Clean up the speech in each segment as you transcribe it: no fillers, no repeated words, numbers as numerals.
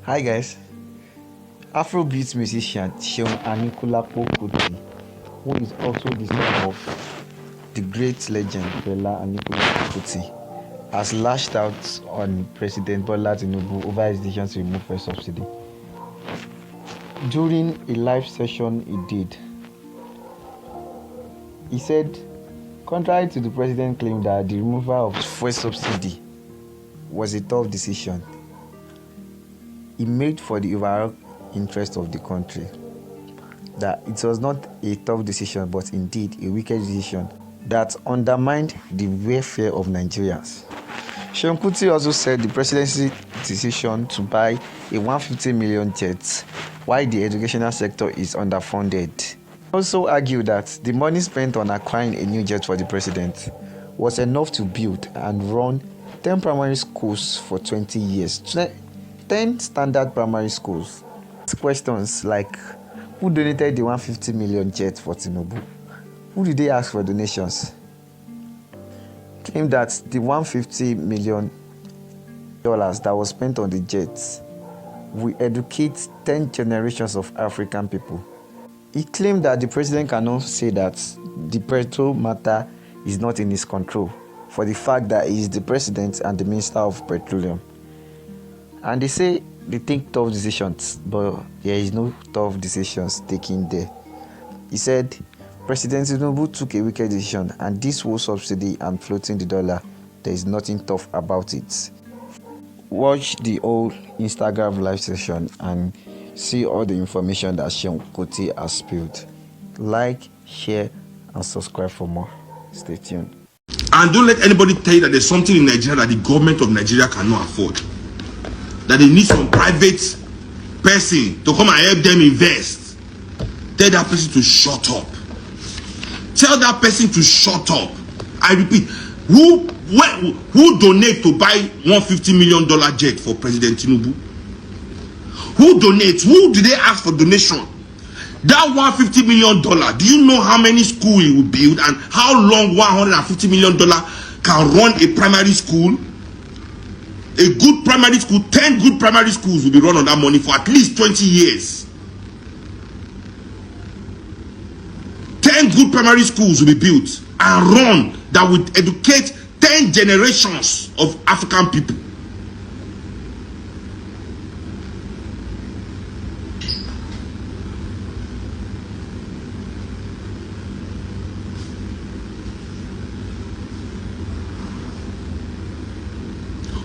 Hi guys, Afrobeat musician Seun Anikulapo Kuti, who is also the son of the great legend Fela Anikulapo Kuti, has lashed out on President Bola Tinubu over his decision to remove fuel subsidy. During a live session he did, he said, contrary to the president's claim that the removal of fuel subsidy was a tough decision, he made for the overall interest of the country, that it was not a tough decision but indeed a wicked decision that undermined the welfare of Nigerians. Seun Kuti also said the presidency's decision to buy a 150 million jet while the educational sector is underfunded. He also argued that the money spent on acquiring a new jet for the president was enough to build and run 10 primary schools for 20 years. 10 standard primary schools. Questions like, who donated the 150 million jet for Tinubu? Who did they ask for donations? Claim that the 150 million dollars that was spent on the jets will educate 10 generations of African people. He claimed that the president cannot say that the petrol matter is not in his control for the fact that he is the president and the minister of petroleum. And they say they take tough decisions, but there is no tough decisions taken there. He said, President Tinubu took a wicked decision, and this whole subsidy and floating the dollar, there is nothing tough about it. Watch the whole Instagram live session and see all the information that Seun Kuti has spilled. Like, share, and subscribe for more. Stay tuned. And don't let anybody tell you that there's something in Nigeria that the government of Nigeria cannot afford. That they need some private person to come and help them invest. Tell that person to shut up. Tell that person to shut up. I repeat, who donate to buy $150 million jet for President Tinubu? Who donates? Who did they ask for donation? That $150 million, do you know how many schools it will build and how long $150 million can run a primary school? A good primary school, 10 good primary schools will be run on that money for at least 20 years. 10 good primary schools will be built and run that will educate 10 generations of African people.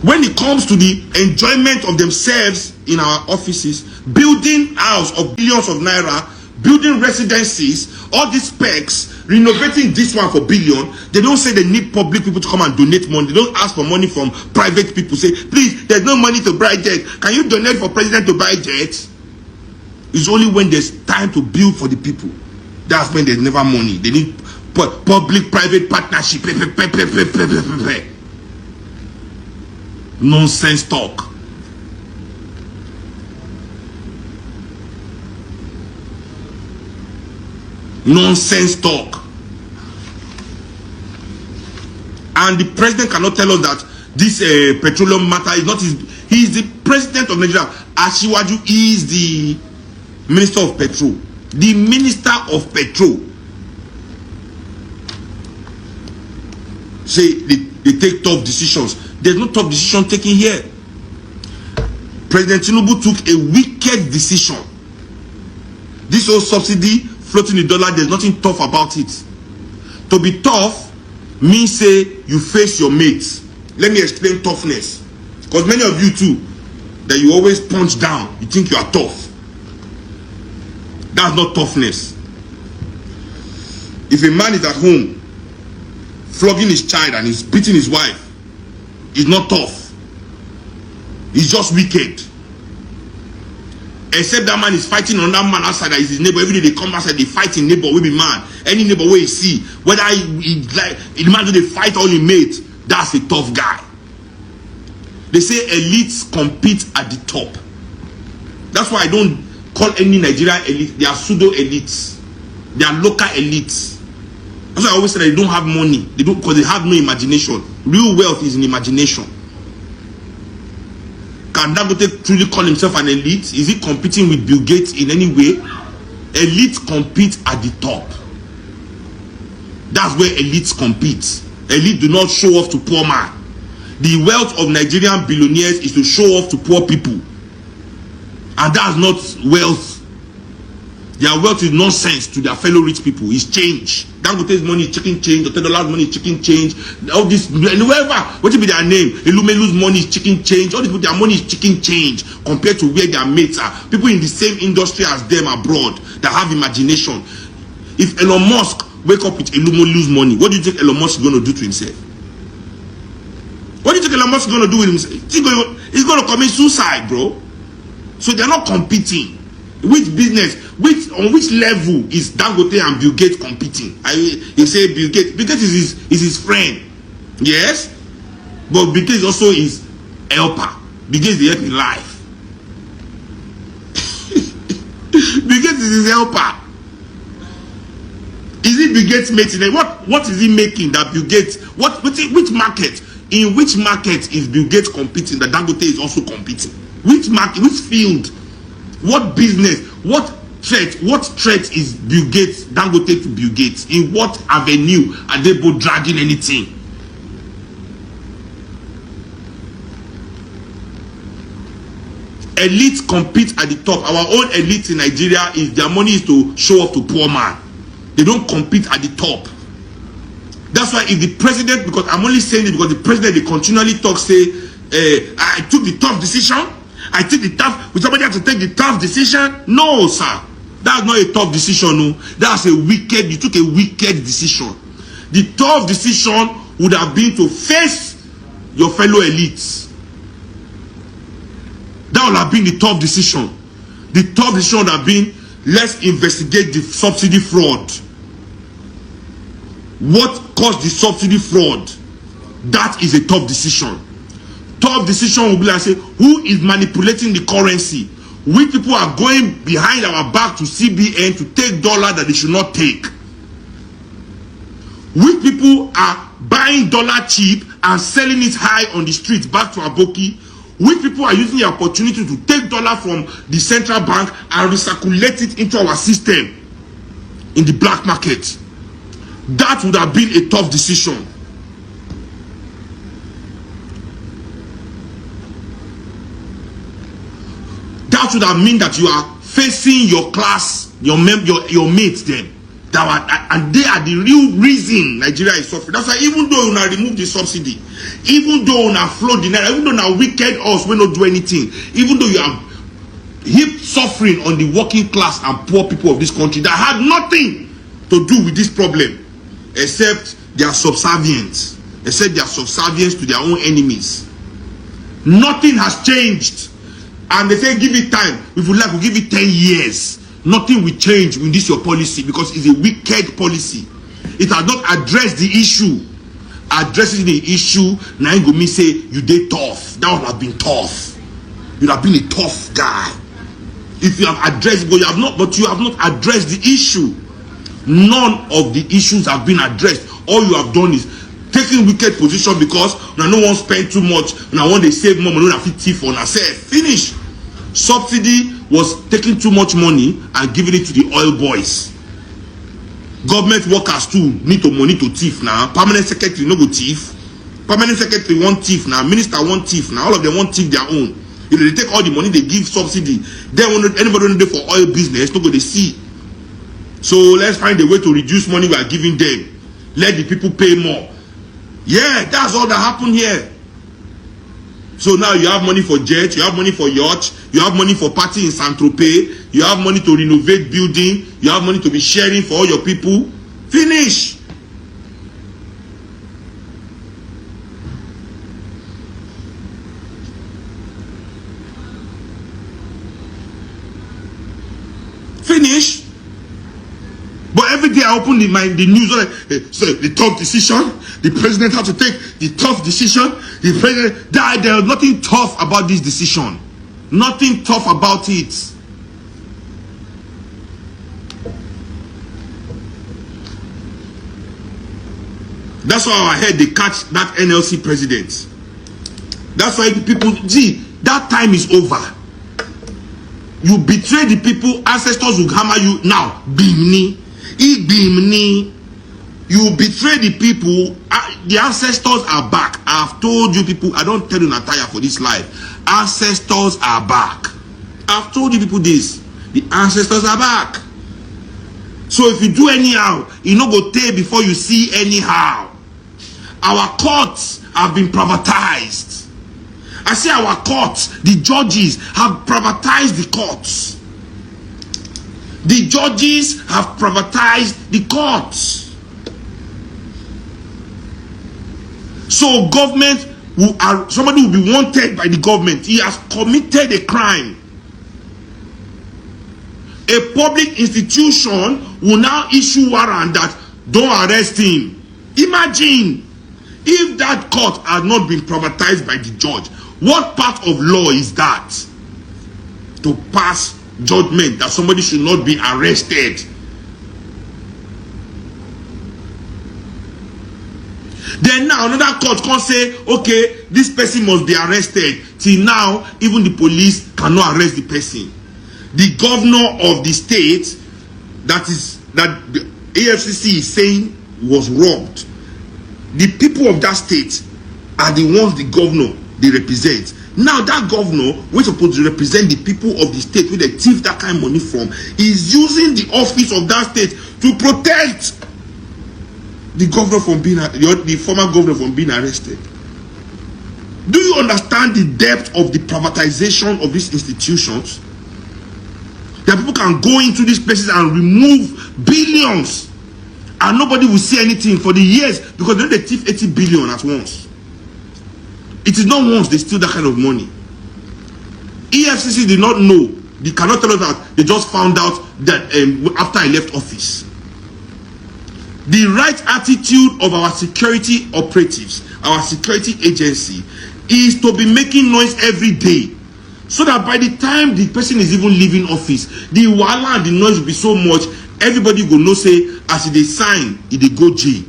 When it comes to the enjoyment of themselves in our offices, building house of billions of naira, building residencies, all these specs, renovating this one for billion, they don't say they need public people to come and donate money. They don't ask for money from private people. Say, please, there's no money to buy jet. Can you donate for president to buy jet? It's only when there's time to build for the people. That's when there's never money. They need public-private partnership. Nonsense talk. Nonsense talk. And the president cannot tell us that this petroleum matter is not his. He is the president of Nigeria. Asiwaju is the minister of petrol. The minister of petrol. Say they take tough decisions. There's no tough decision taken here. President Tinubu took a wicked decision. This whole subsidy, floating the dollar, there's nothing tough about it. To be tough means say you face your mates. Let me explain toughness. Because many of you too, that you always punch down, you think you are tough. That's not toughness. If a man is at home flogging his child and he's beating his wife, he's not tough. He's just wicked. Except that man is fighting on that man outside that is his neighbor. Every day they come outside, they fight in neighbor, will be man. Any neighbor where you see, whether he like the man do they fight all he made, that's a tough guy. They say elites compete at the top. That's why I don't call any Nigerian elite. They are pseudo elites. They are local elites. That's why I always say that they don't have money. They don't, because they have no imagination. Real wealth is in imagination. Can Dangote truly call himself an elite? Is he competing with Bill Gates in any way? Elites compete at the top. That's where elites compete. Elite do not show off to poor man. The wealth of Nigerian billionaires is to show off to poor people. And that's not wealth. Their wealth is nonsense to their fellow rich people. It's change. Dangote's money is chicken change. $10 money is chicken change. All this, whoever, what will be their name? Elumelu's money is chicken change. All these people, their money is chicken change compared to where their mates are. People in the same industry as them abroad that have imagination. If Elon Musk wake up with Elumelu's money, what do you think Elon Musk is going to do to himself? What do you think Elon Musk is going to do with himself? He's going to commit suicide, bro. So they're not competing. Which business, on which level is Dangote and Bill Gates competing? You say Bill Gates is his friend, yes, but Bill Gates also is helper. Bill Gates is helping life. Bill Gates is his helper. Is it Bill Gates making? What is he making that Bill Gates? Which market? In which market is Bill Gates competing that Dangote is also competing? Which market? Which field? What business? What threat is Bill Gates, Dangote to Bill Gates? In what avenue are they both dragging anything? Elites compete at the top. Our own elites in Nigeria, is their money is to show off to poor man. They don't compete at the top. That's why if the president, because I'm only saying it because the president, they continually talk, say, I took the tough decision. I take the tough. Will somebody have to take the tough decision? No, sir. That's not a tough decision. No, that's a wicked. You took a wicked decision. The tough decision would have been to face your fellow elites. That would have been the tough decision. The tough decision would have been, let's investigate the subsidy fraud. What caused the subsidy fraud? That is a tough decision. Tough decision will be like, say, who is manipulating the currency? Which people are going behind our back to CBN to take dollar that they should not take? Which people are buying dollar cheap and selling it high on the streets back to Aboki? Which people are using the opportunity to take dollar from the central bank and recirculate it into our system in the black market? That would have been a tough decision. That would have meant that you are facing your class, your mates then. And they are the real reason Nigeria is suffering. That's why even though you now remove the subsidy, even though you now flood the naira, even though now wicked us will not do anything, even though you have heaped suffering on the working class and poor people of this country that had nothing to do with this problem except their subservience, except their subservience to their own enemies. Nothing has changed. And they say give it time. If we like, we'll give it 10 years. Nothing will change in this your policy because it's a wicked policy. It has not addressed the issue. Addressing the issue, now you go me say you did tough. That would have been tough. You'd have been a tough guy. If you have addressed, but you have not addressed the issue. None of the issues have been addressed. All you have done is taking wicked position because now no one spend too much. Now when they save more money, they thief on ourselves. Finish. Subsidy was taking too much money and giving it to the oil boys. Government workers too need to money to thief now. Permanent secretary no go thief. Permanent secretary want thief now. Minister want thief now. All of them want thief their own. You know, they take all the money they give subsidy. Then when anybody want to do for oil business, no go they see. So let's find a way to reduce money we are giving them. Let the people pay more. Yeah, that's all that happened here. So now you have money for jet, you have money for yacht, you have money for party in Saint-Tropez, you have money to renovate building, you have money to be sharing for all your people. Finish. Finish. But every day I open the news, so the tough decision, the president had to take the tough decision. The president died. There was nothing tough about this decision. Nothing tough about it. That's why I heard they catch that NLC president. That's why people see That time is over. You betray the people, ancestors will hammer you. Now, bimni, bimni. You betray the people, the ancestors are back. I've told you people, I don't tell you Natalia for this life. Ancestors are back. I've told you people this. The ancestors are back. So if you do anyhow, you no go tell before you see anyhow. Our courts have been privatized. I say our courts, the judges have privatized the courts. The judges have privatized the courts. So government somebody will be wanted by the government. He has committed a crime. A public institution will now issue warrant that don't arrest him. Imagine if that court had not been privatized by the judge. What part of law is that? To pass judgment that somebody should not be arrested. Then now another court can say, okay, this person must be arrested. Till now, even the police cannot arrest the person. The governor of the state that the AFCC is saying was robbed. The people of that state are the ones the governor they represent. Now that governor, which is supposed to represent the people of the state where they thief that kind of money from, is using the office of that state to protect the governor from being the former governor from being arrested. Do you understand the depth of the privatization of these institutions? That people can go into these places and remove billions and nobody will see anything for the years because they thief 80 billion at once. It is not once they steal that kind of money. EFCC did not know. They cannot tell us that they just found out that after I left office. The right attitude of our security operatives, our security agency, is to be making noise every day. So that by the time the person is even leaving office, the wala and the noise will be so much, everybody will know say, as they sign, they go jail.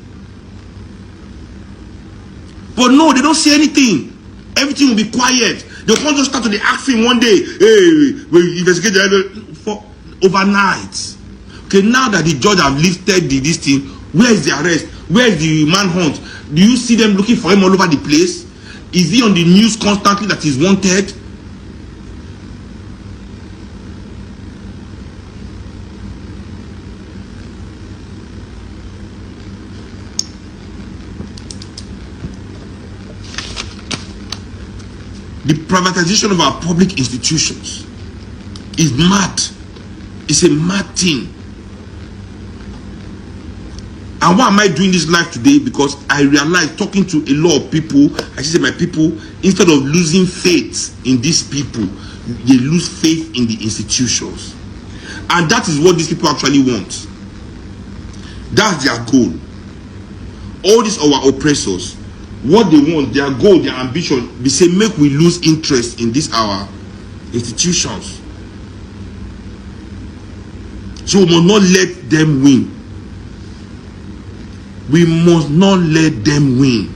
But no, they don't say anything. Everything will be quiet. They can't just start to the asking one day, hey, we investigate the for overnight. Okay, now that the judge have lifted this thing, where is the arrest? Where is the manhunt? Do you see them looking for him all over the place? Is he on the news constantly that he's wanted? The privatization of our public institutions is mad. It's a mad thing. And why am I doing this live today? Because I realized talking to a lot of people, I say my people, instead of losing faith in these people, they lose faith in the institutions. And that is what these people actually want. That's their goal. All these our oppressors, what they want, their goal, their ambition, they say make we lose interest in these our institutions. So we must not let them win. We must not let them win.